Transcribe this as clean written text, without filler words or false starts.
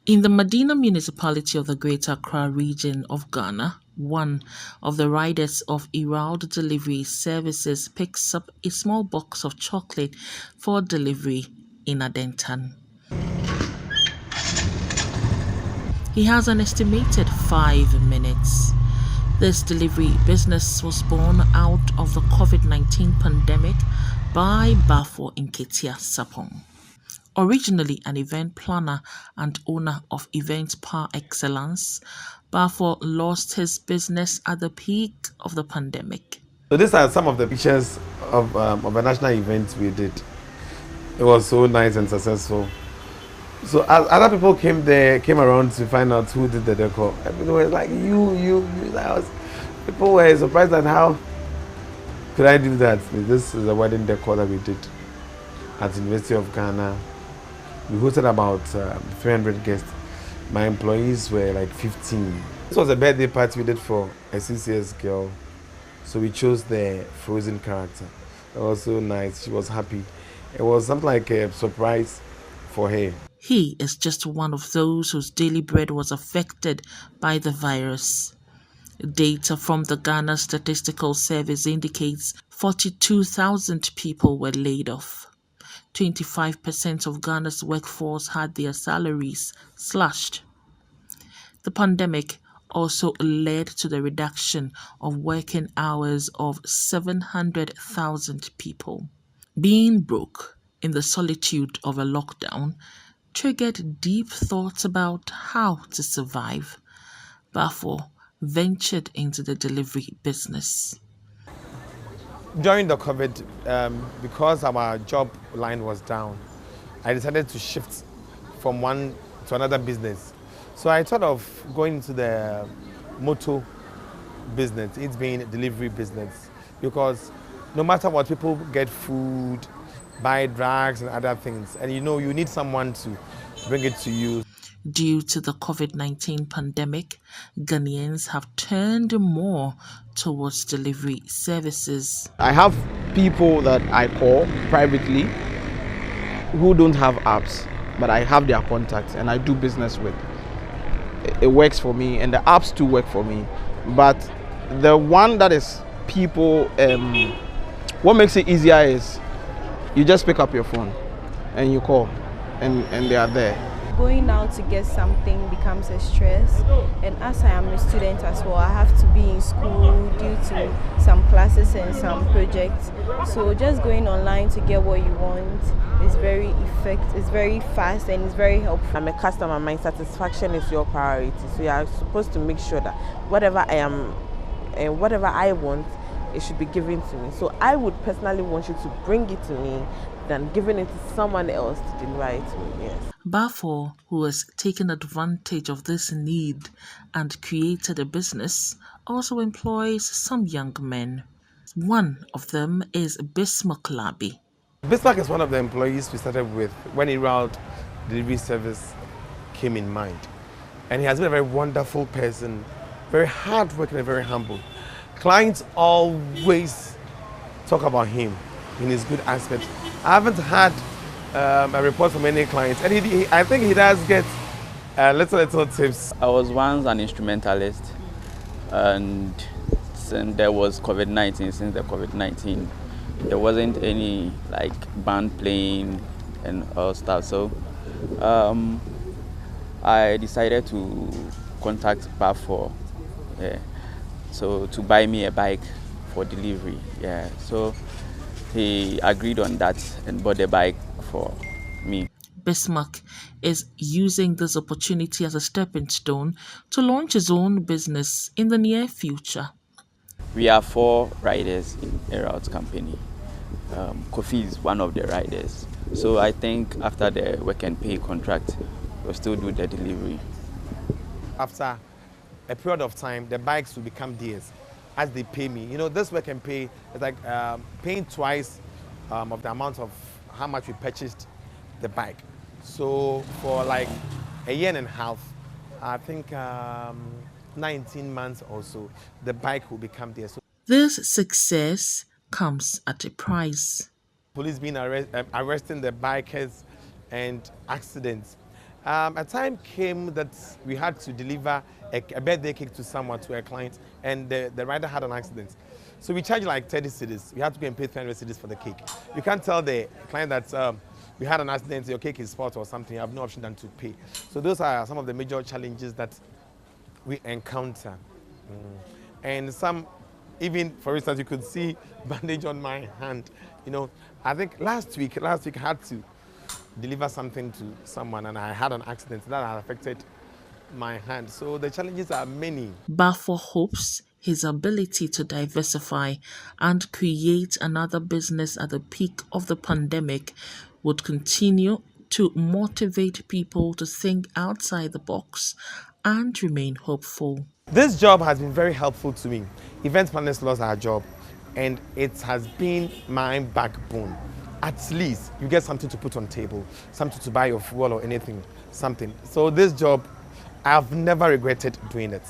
In the Medina municipality of the Greater Accra region of Ghana, one of the riders of Eirald delivery services picks up a small box of chocolate for delivery in Adentan. He has an estimated 5 minutes. This delivery business was born out of the COVID-19 pandemic by Bafo Nketia Sapong. Originally an event planner and owner of Events Par Excellence, Bafo lost his business at the peak of the pandemic. So these are some of the pictures of a national event we did. It was so nice and successful. So as other people came around to find out who did the decor. Everyone was like, you. People were surprised at how could I do that. This is a wedding decor that we did at the University of Ghana. We hosted about 300 guests. My employees were like 15. This was a birthday party we did for a 6 years girl. So we chose the Frozen character. It was so nice. She was happy. It was something like a surprise for her. He is just one of those whose daily bread was affected by the virus. Data from the Ghana Statistical Service indicates 42,000 people were laid off. 25% of Ghana's workforce had their salaries slashed. The pandemic also led to the reduction of working hours of 700,000 people. Being broke in the solitude of a lockdown triggered deep thoughts about how to survive. Bafo ventured into the delivery business. During the COVID, because our job line was down, I decided to shift from one to another business. So I thought of going into the motor business, it's being a delivery business, because no matter what, people get food, buy drugs and other things, and you need someone to bring it to you. Due to the COVID-19 pandemic, Ghanaians have turned more towards delivery services. I have people that I call privately who don't have apps, but I have their contacts and I do business with. It works for me, and the apps too work for me. But the one that is people, what makes it easier is you just pick up your phone and you call, and they are there. Going out to get something becomes a stress, and as I am a student as well, I have to be in school due to some classes and some projects. So just going online to get what you want is very it's very fast and it's very helpful. I'm a customer, my satisfaction is your priority, so you are supposed to make sure that whatever I am and whatever I want, it should be given to me. So I would personally want you to bring it to me than giving it to someone else to deliver it to me. Yes. Bafo, who has taken advantage of this need and created a business, also employs some young men. One of them is Bismarck Labi. Bismarck is one of the employees we started with when Eirald delivery service came in mind. And he has been a very wonderful person, very hardworking and very humble. Clients always talk about him in his good aspect. I haven't had a report from any clients, and I think he does get little tips. I was once an instrumentalist, and since there was COVID-19, there wasn't any band playing and all stuff. So I decided to contact Bafo, so to buy me a bike for delivery. Yeah, so he agreed on that and bought the bike for me. Bismarck is using this opportunity as a stepping stone to launch his own business in the near future. We are 4 riders in Eirald's company. Kofi is one of the riders. So I think after the work and pay contract, we'll still do the delivery. After a period of time, the bikes will become theirs as they pay me. This work and pay is like paying twice of the amount of how much we purchased the bike. So for like a year and a half, I think 19 months or so, the bike will become theirs. So this success comes at a price. Police being arresting the bikers and accidents. A time came that we had to deliver a birthday cake to someone, to a client, and the rider had an accident. So we charged like 30 cedis. We had to go and pay 300 cedis for the cake. You can't tell the client that we had an accident, your cake is spoiled or something. You have no option than to pay. So those are some of the major challenges that we encounter. And some, even for instance, you could see bandage on my hand. You know, I think last week I had to deliver something to someone and I had an accident that had affected my hand. So the challenges are many. Bafo hopes his ability to diversify and create another business at the peak of the pandemic would continue to motivate people to think outside the box and remain hopeful. This job has been very helpful to me. Event planners lost our job and it has been my backbone. At least you get something to put on table, something to buy your fuel or anything, something. So this job, I've never regretted doing it.